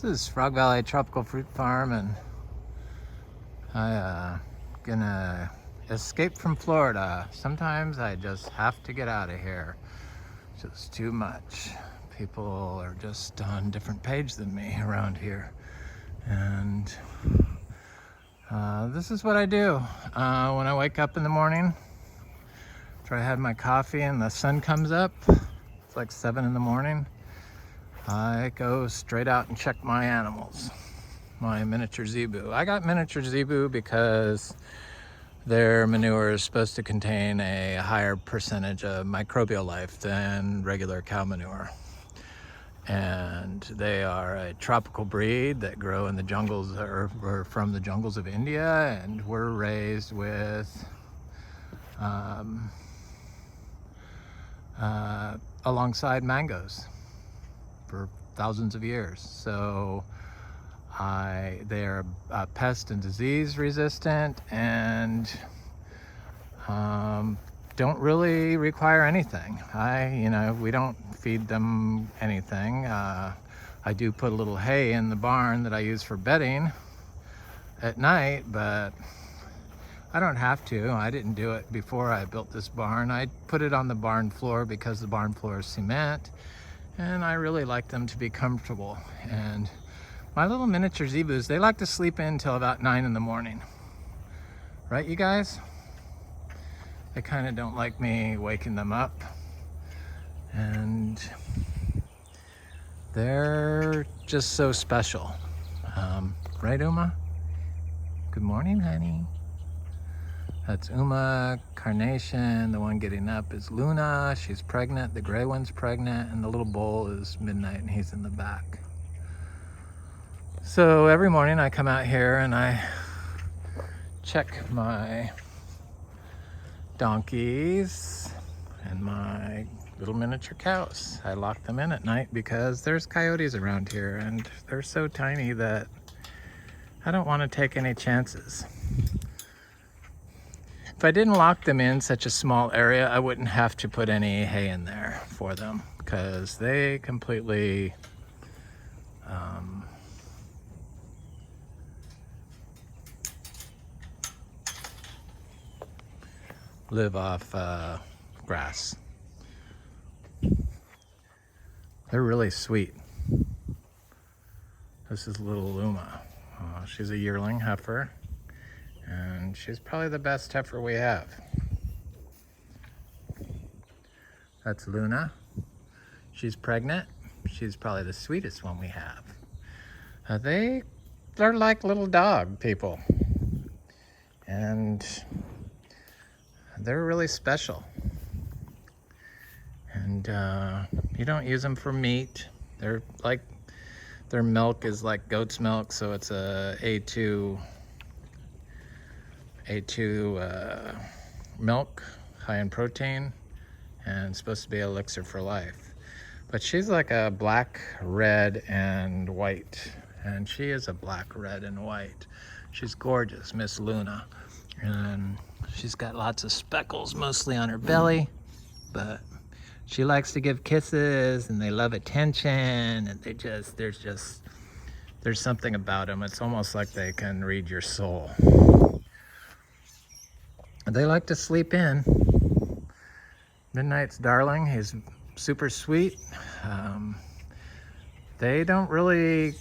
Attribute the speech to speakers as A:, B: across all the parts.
A: This is Frog Valley Tropical Fruit Farm, and I gonna escape from Florida. Sometimes I just have to get out of here. Just too much. People are just on different page than me around here, and this is what I do when I wake up in the morning. After I have my coffee and the sun comes up, it's like 7 in the morning. I go straight out and check my animals, my miniature zebu. I got miniature zebu because their manure is supposed to contain a higher percentage of microbial life than regular cow manure. And they are a tropical breed that grow in the jungles, or from the jungles of India, and were raised with alongside mangoes for thousands of years. So they're pest and disease resistant, and don't really require anything. We don't feed them anything. I do put a little hay in the barn that I use for bedding at night, but I don't have to. I didn't do it before I built this barn. I put it on the barn floor because the barn floor is cement, and I really like them to be comfortable. And my little miniature zebus, they like to sleep in till about 9 in the morning. Right, you guys? They kind of don't like me waking them up. And they're just so special. Right, Uma? Good morning, honey. That's Uma, Carnation. The one getting up is Luna. She's pregnant. The gray one's pregnant. And the little bull is Midnight, and he's in the back. So every morning I come out here and I check my donkeys and my little miniature cows. I lock them in at night because there's coyotes around here, and they're so tiny that I don't want to take any chances. If I didn't lock them in such a small area, I wouldn't have to put any hay in there for them, because they completely live off grass. They're really sweet. This is little Luma. She's a yearling heifer, and she's probably the best heifer we have. That's Luna. She's pregnant. She's probably the sweetest one we have. They're like little dog people, and they're really special. And you don't use them for meat. Their milk is like goat's milk, so it's a A2 milk, high in protein, and supposed to be elixir for life. But she's like a black, red, and white, and she is a black, red, and white. She's gorgeous, Miss Luna, and she's got lots of speckles, mostly on her belly, but she likes to give kisses, and they love attention, and there's something about them. It's almost like they can read your soul. They like to sleep in. Midnight's darling, he's super sweet. They don't really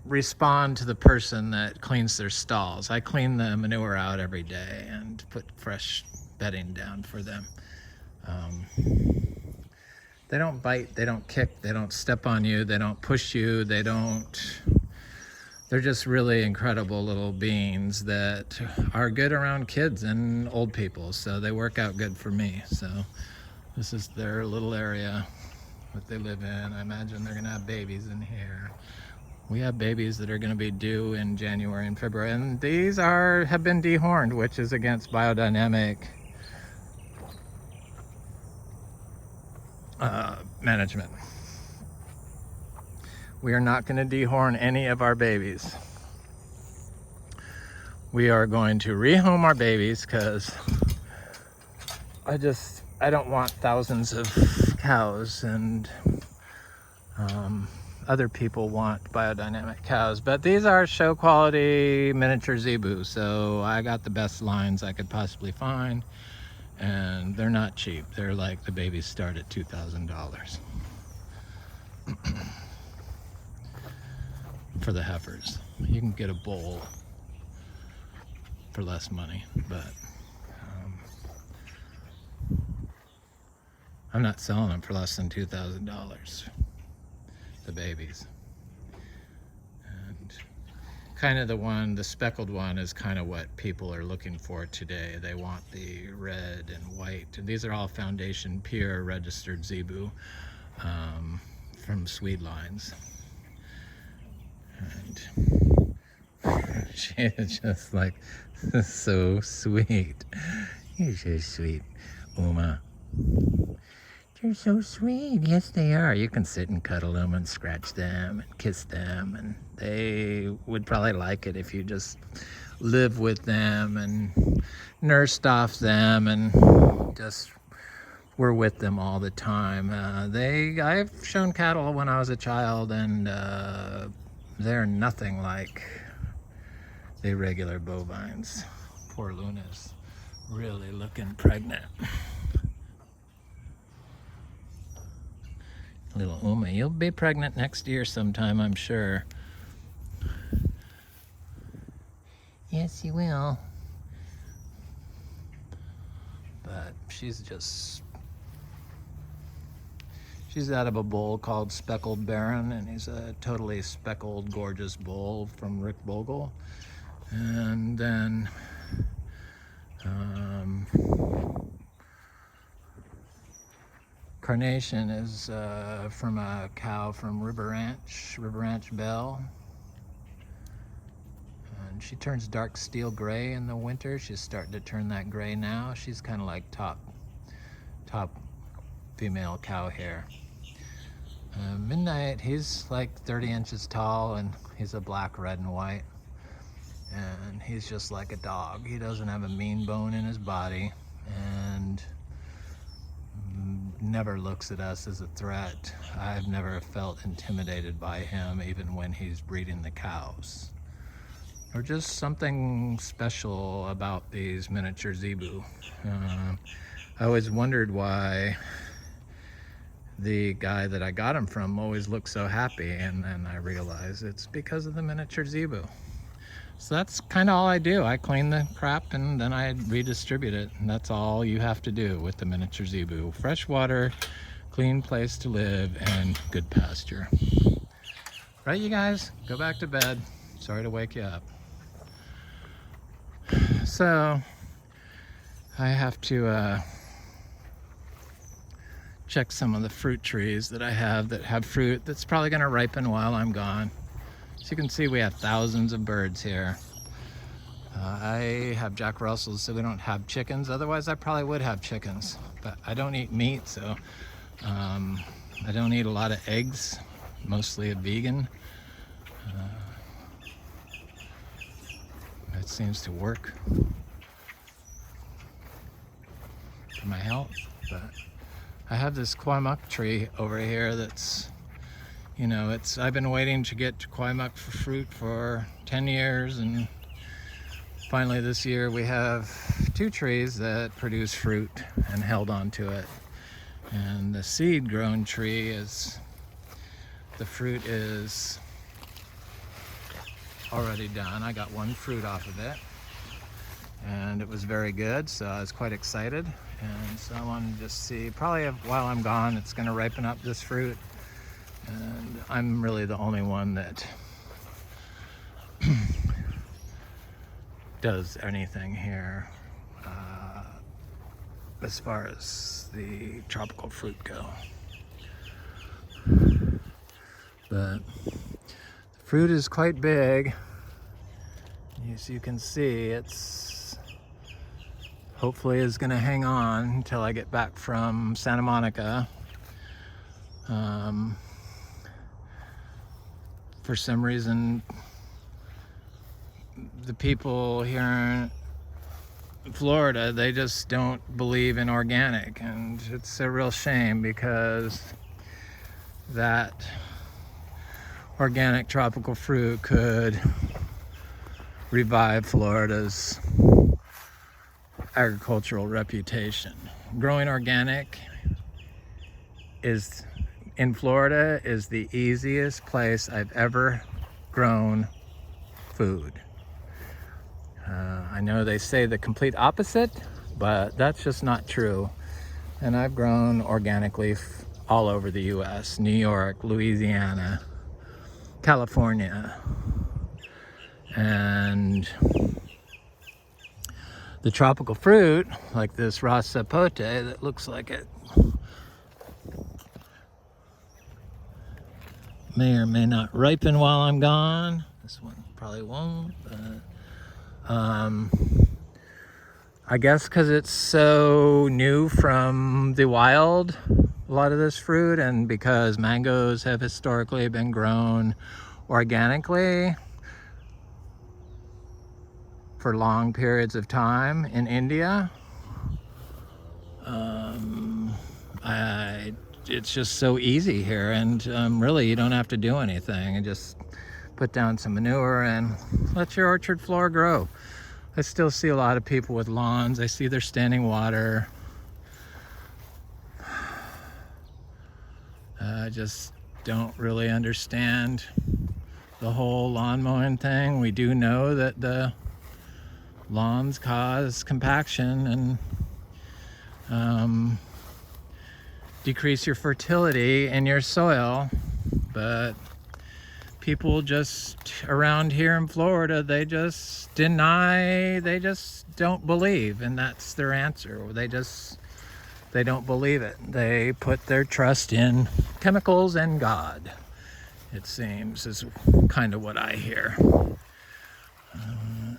A: respond to the person that cleans their stalls. I clean the manure out every day and put fresh bedding down for them. They don't bite, they don't kick, they don't step on you, they don't push you, they're just really incredible little beings that are good around kids and old people, so they work out good for me. So this is their little area that they live in. I imagine they're gonna have babies in here. We have babies that are gonna be due in January and February, and these have been dehorned, which is against biodynamic management. We are not going to dehorn any of our babies. We are going to rehome our babies because I don't want thousands of cows and other people want biodynamic cows, but these are show quality miniature Zebu, so I got the best lines I could possibly find, and they're not cheap. They're like, the babies start at $2,000 for the heifers. You can get a bull for less money, but I'm not selling them for less than $2,000, the babies. And kind of the speckled one is kind of what people are looking for today. They want the red and white. And these are all Foundation Pure registered Zebu from Swede lines. And she is just like so sweet. You're so sweet, Uma. They're so sweet. Yes, they are. You can sit and cuddle them and scratch them and kiss them, and they would probably like it if you just live with them and nursed off them and just were with them all the time. I've shown cattle when I was a child, and they're nothing like the regular bovines. Poor Luna's really looking pregnant. Little Uma, you'll be pregnant next year sometime, I'm sure. Yes, you will. But she's out of a bull called Speckled Baron, and he's a totally speckled, gorgeous bull from Rick Bogle. And then Carnation is from a cow from River Ranch Belle. And she turns dark steel gray in the winter. She's starting to turn that gray now. She's kind of like top female cow hair. Midnight, he's like 30 inches tall, and he's a black, red, and white. And he's just like a dog. He doesn't have a mean bone in his body, and never looks at us as a threat. I've never felt intimidated by him, even when he's breeding the cows. There's just something special about these miniature Zebu. I always wondered why the guy that I got him from always looked so happy, and then I realized it's because of the miniature Zebu. So that's kind of all I do. I clean the crap and then I redistribute it. And that's all you have to do with the miniature Zebu. Fresh water, clean place to live, and good pasture. Right, you guys? Go back to bed. Sorry to wake you up. So I have to check some of the fruit trees that I have that have fruit that's probably going to ripen while I'm gone. As you can see, we have thousands of birds here. I have Jack Russells, so we don't have chickens. Otherwise, I probably would have chickens. But I don't eat meat, so I don't eat a lot of eggs. Mostly a vegan. It seems to work for my health. But I have this Quaimuk tree over here that's, you know, I've been waiting to get to Quaimuk for fruit for 10 years, and finally this year we have 2 trees that produce fruit and held on to it. And the seed grown tree the fruit is already done. I got 1 fruit off of it, and it was very good, so I was quite excited. And so I wanted to just see, probably while I'm gone, it's going to ripen up this fruit. And I'm really the only one that does anything here as far as the tropical fruit go. But the fruit is quite big. As you can see, it's hopefully is going to hang on until I get back from Santa Monica. For some reason, the people here in Florida, they just don't believe in organic, and it's a real shame, because that organic tropical fruit could revive Florida's agricultural reputation. Growing organic in Florida is the easiest place I've ever grown food. I know they say the complete opposite, but that's just not true. And I've grown organically all over the US, New York, Louisiana, California, and the tropical fruit, like this sapote that looks like it may or may not ripen while I'm gone. This one probably won't, but I guess because it's so new from the wild, a lot of this fruit, and because mangoes have historically been grown organically for long periods of time in India, it's just so easy here, and really you don't have to do anything, and just put down some manure and let your orchard floor grow. I still see a lot of people with lawns. I see their standing water. I just don't really understand the whole lawn mowing thing. We do know that the lawns cause compaction and decrease your fertility in your soil, but people just around here in Florida, they just deny, they just don't believe, and that's their answer. They don't believe it. They put their trust in chemicals and God, it seems, is kind of what I hear.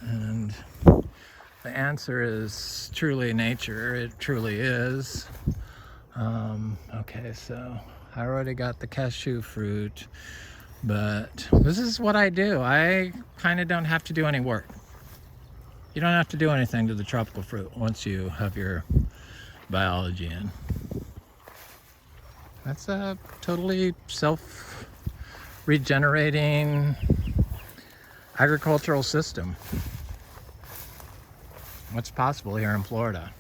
A: And the answer is truly nature. It truly is. Okay, so I already got the cashew fruit, but this is what I do. I kind of don't have to do any work. You don't have to do anything to the tropical fruit once you have your biology in. That's a totally self-regenerating agricultural system. What's possible here in Florida?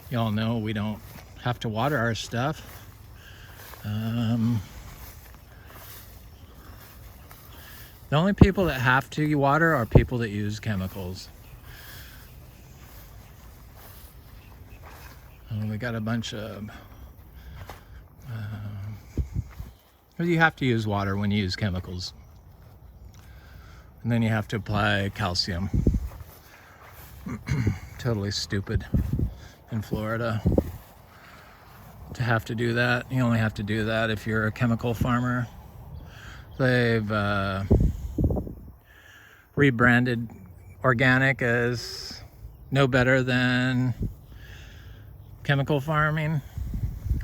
A: Y'all know we don't have to water our stuff. The only people that have to water are people that use chemicals. We got a bunch of... you have to use water when you use chemicals. And then you have to apply calcium. Totally stupid in Florida to have to do that. You only have to do that if you're a chemical farmer. They've rebranded organic as no better than chemical farming,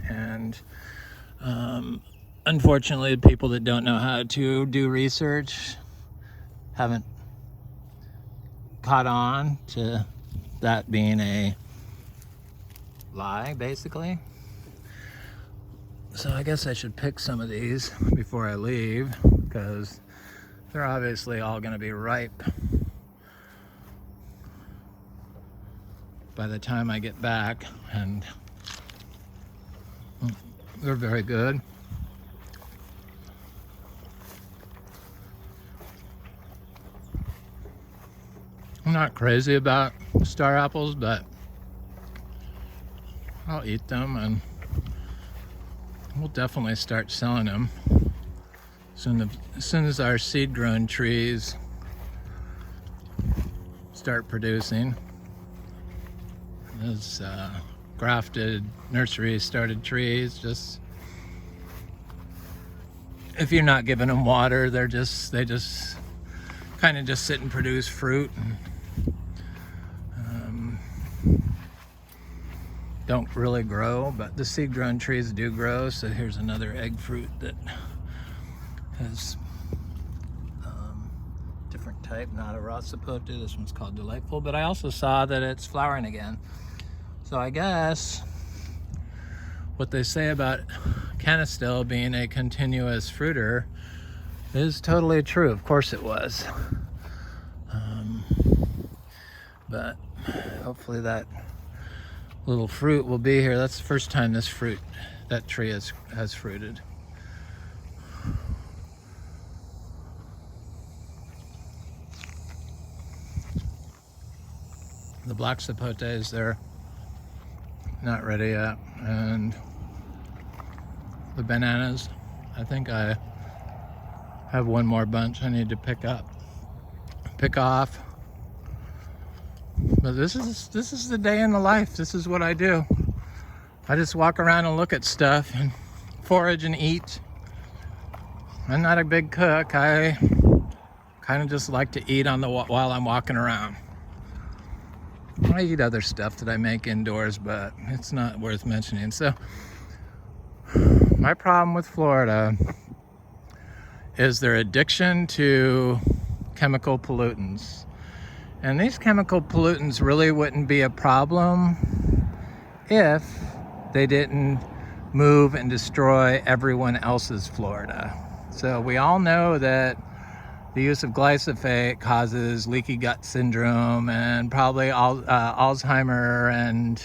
A: and unfortunately the people that don't know how to do research haven't caught on to that being a lie, basically. So I guess I should pick some of these before I leave, because they're obviously all going to be ripe by the time I get back, and they're very good. I'm not crazy about star apples, but I'll eat them, and we'll definitely start selling them as soon as our seed-grown trees start producing. Those grafted nursery started trees, just if you're not giving them water, they just kind of just sit and produce fruit, and don't really grow, but the seed-grown trees do grow. So here's another egg fruit that has different type, not a raw sapote. This one's called Delightful, but I also saw that it's flowering again. So I guess what they say about canistel being a continuous fruiter It is totally true. Of course it was. But hopefully that little fruit will be here. That's the first time that tree has fruited. The black sapotes, they're not ready yet. And the bananas, I think I have one more bunch I need to pick off. But this is the day in the life. This is what I do. I just walk around and look at stuff and forage and eat. I'm not a big cook. I kind of just like to eat while I'm walking around. I eat other stuff that I make indoors, but it's not worth mentioning. So my problem with Florida is their addiction to chemical pollutants. And these chemical pollutants really wouldn't be a problem if they didn't move and destroy everyone else's Florida. So we all know that the use of glyphosate causes leaky gut syndrome and probably Alzheimer and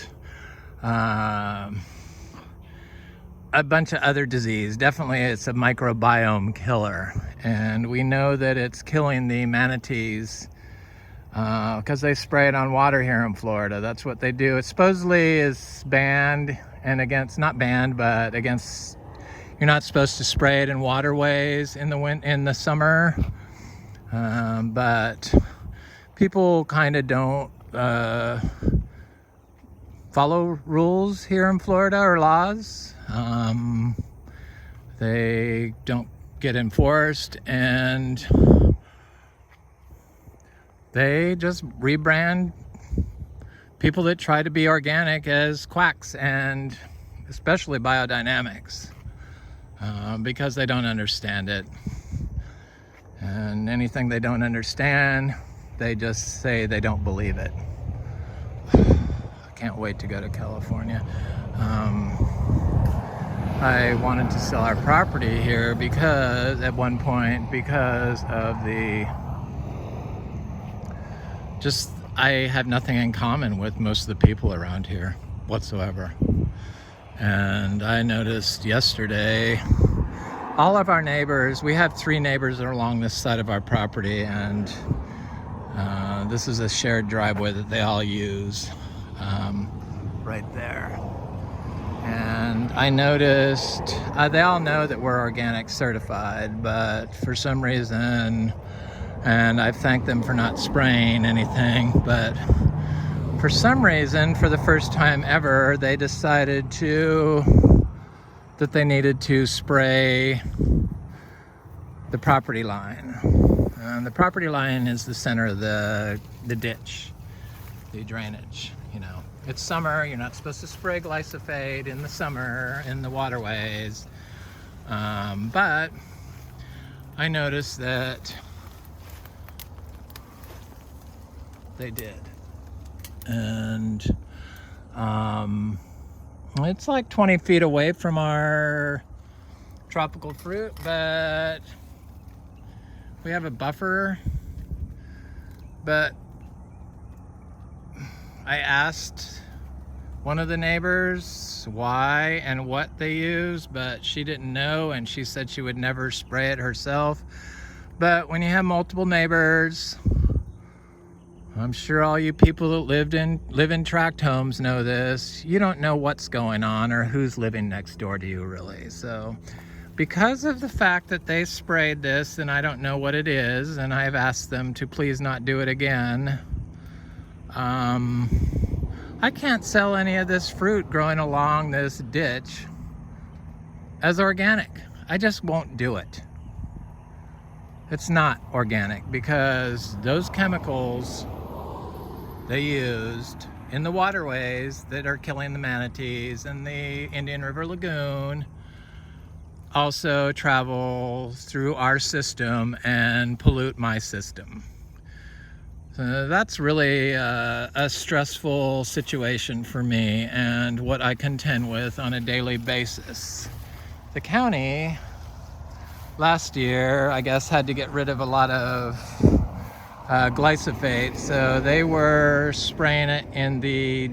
A: a bunch of other disease. Definitely it's a microbiome killer. And we know that it's killing the manatees because they spray it on water here in Florida. That's what they do. It supposedly is banned and not banned, but against, you're not supposed to spray it in waterways in the summer. But people kind of don't follow rules here in Florida or laws. They don't get enforced, and they just rebrand people that try to be organic as quacks, and especially Biodynamics, because they don't understand it. And anything they don't understand, they just say they don't believe it. I can't wait to go to California. I wanted to sell our property here at one point because of I have nothing in common with most of the people around here whatsoever. And I noticed yesterday, all of our neighbors, we have 3 neighbors that are along this side of our property, and this is a shared driveway that they all use right there. And I noticed, they all know that we're organic certified, but for some reason, and I've thanked them for not spraying anything, but for some reason, for the first time ever, they decided that they needed to spray the property line. And the property line is the center of the ditch, the drainage. You know, it's summer, you're not supposed to spray glyphosate in the summer in the waterways. But I noticed that they did. And it's like 20 feet away from our tropical fruit, but we have a buffer. But I asked one of the neighbors why and what they use, but she didn't know, and she said she would never spray it herself. But when you have multiple neighbors, I'm sure all you people that live in tract homes know this. You don't know what's going on or who's living next door to you, really. So because of the fact that they sprayed this, and I don't know what it is, and I've asked them to please not do it again, I can't sell any of this fruit growing along this ditch as organic. I just won't do it. It's not organic because those chemicals they used in the waterways that are killing the manatees in the Indian River Lagoon also travel through our system and pollute my system. So that's really a stressful situation for me and what I contend with on a daily basis. The county last year, I guess, had to get rid of a lot of glyphosate, so they were spraying it in the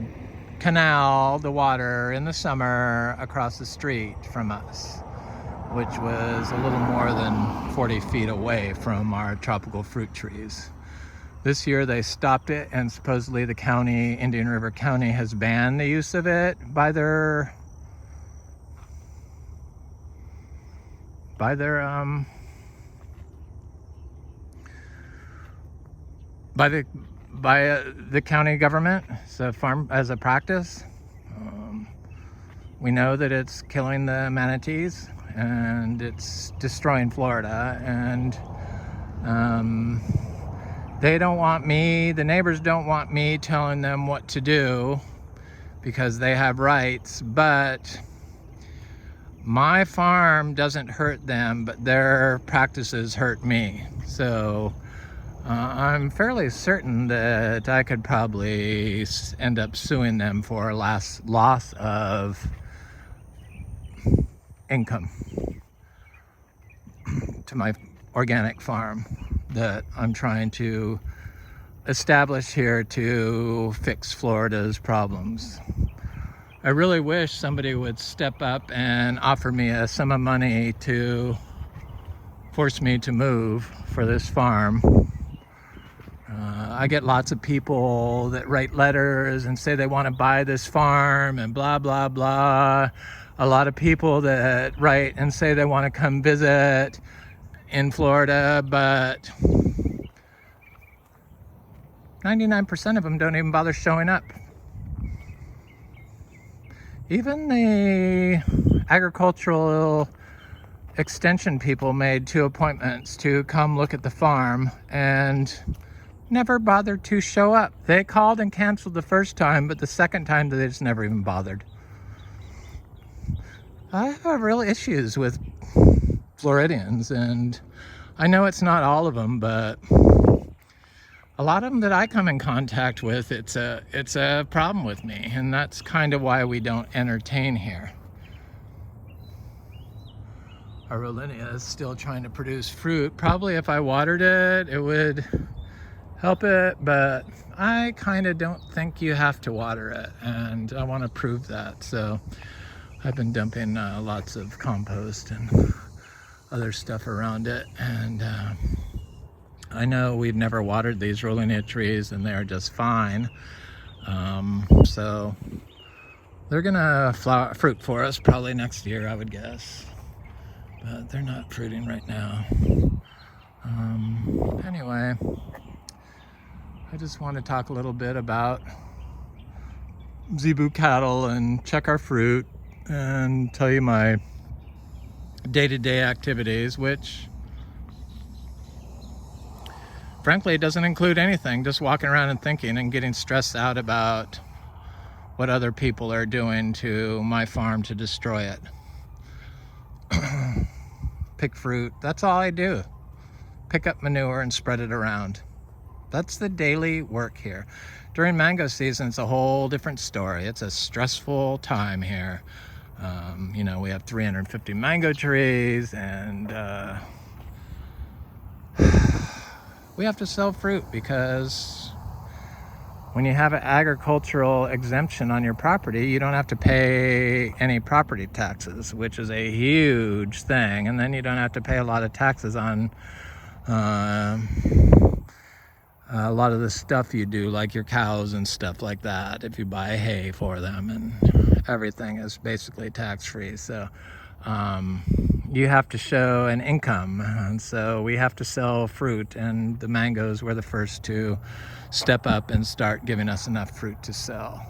A: canal, the water, in the summer across the street from us, which was a little more than 40 feet away from our tropical fruit trees. This year they stopped it, and supposedly the county, Indian River County, has banned the use of it by their by the county government. So farm as a practice. We know that it's killing the manatees and it's destroying Florida, and they don't want me, the neighbors don't want me telling them what to do because they have rights, but my farm doesn't hurt them, but their practices hurt me. So I'm fairly certain that I could probably end up suing them for loss of income to my organic farm that I'm trying to establish here to fix Florida's problems. I really wish somebody would step up and offer me a sum of money to force me to move for this farm. I get lots of people that write letters and say they want to buy this farm and blah, blah, blah. A lot of people that write and say they want to come visit in Florida, but 99% of them don't even bother showing up. Even the agricultural extension people made 2 appointments to come look at the farm and never bothered to show up. They called and canceled the first time, but the second time they just never even bothered. I have real issues with Floridians, and I know it's not all of them, but a lot of them that I come in contact with, it's a problem with me, and that's kind of why we don't entertain here. Our Rollinia is still trying to produce fruit. Probably if I watered it, it would help it, but I kind of don't think you have to water it, and I want to prove that. So I've been dumping lots of compost and other stuff around it, and I know we've never watered these Rollinia trees and they're just fine. So they're gonna fruit for us probably next year, I would guess, but they're not fruiting right now. Anyway, I just want to talk a little bit about Zebu cattle and check our fruit and tell you my day-to-day activities, which frankly doesn't include anything, just walking around and thinking and getting stressed out about what other people are doing to my farm to destroy it. Pick fruit, that's all I do. Pick up manure and spread it around. That's the daily work here. During mango season, it's a whole different story. It's a stressful time here. You know, we have 350 mango trees, and we have to sell fruit because when you have an agricultural exemption on your property, you don't have to pay any property taxes, which is a huge thing. And then you don't have to pay a lot of taxes on a lot of the stuff you do, like your cows and stuff like that, if you buy hay for them, and everything is basically tax-free. So you have to show an income, and so we have to sell fruit, and the mangoes were the first to step up and start giving us enough fruit to sell.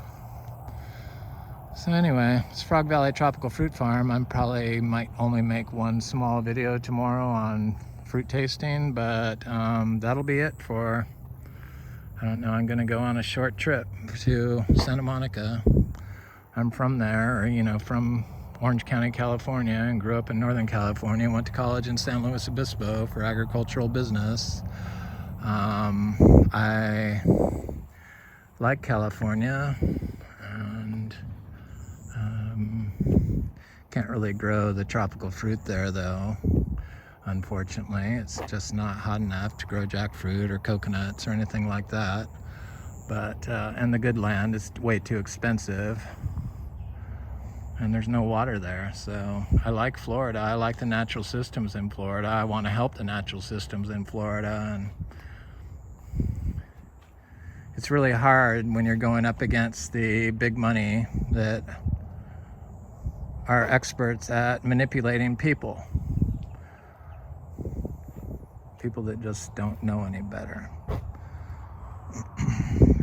A: So anyway, it's Frog Valley Tropical Fruit Farm. I probably might only make one small video tomorrow on fruit tasting, but that'll be it for, I don't know, I'm gonna go on a short trip to Santa Monica. I'm from there, or, you know, from Orange County, California, and grew up in Northern California. Went to college in San Luis Obispo for agricultural business. I like California, and can't really grow the tropical fruit there though. unfortunately. It's just not hot enough to grow jackfruit or coconuts or anything like that. But, and the good land is way too expensive. And there's no water there. So I like Florida. I like the natural systems in Florida. I want to help the natural systems in Florida. And it's really hard when you're going up against the big money that are experts at manipulating people. People that just don't know any better.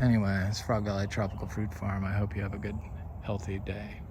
A: Anyway, it's Frog Valley Tropical Fruit Farm. I hope you have a good, healthy day.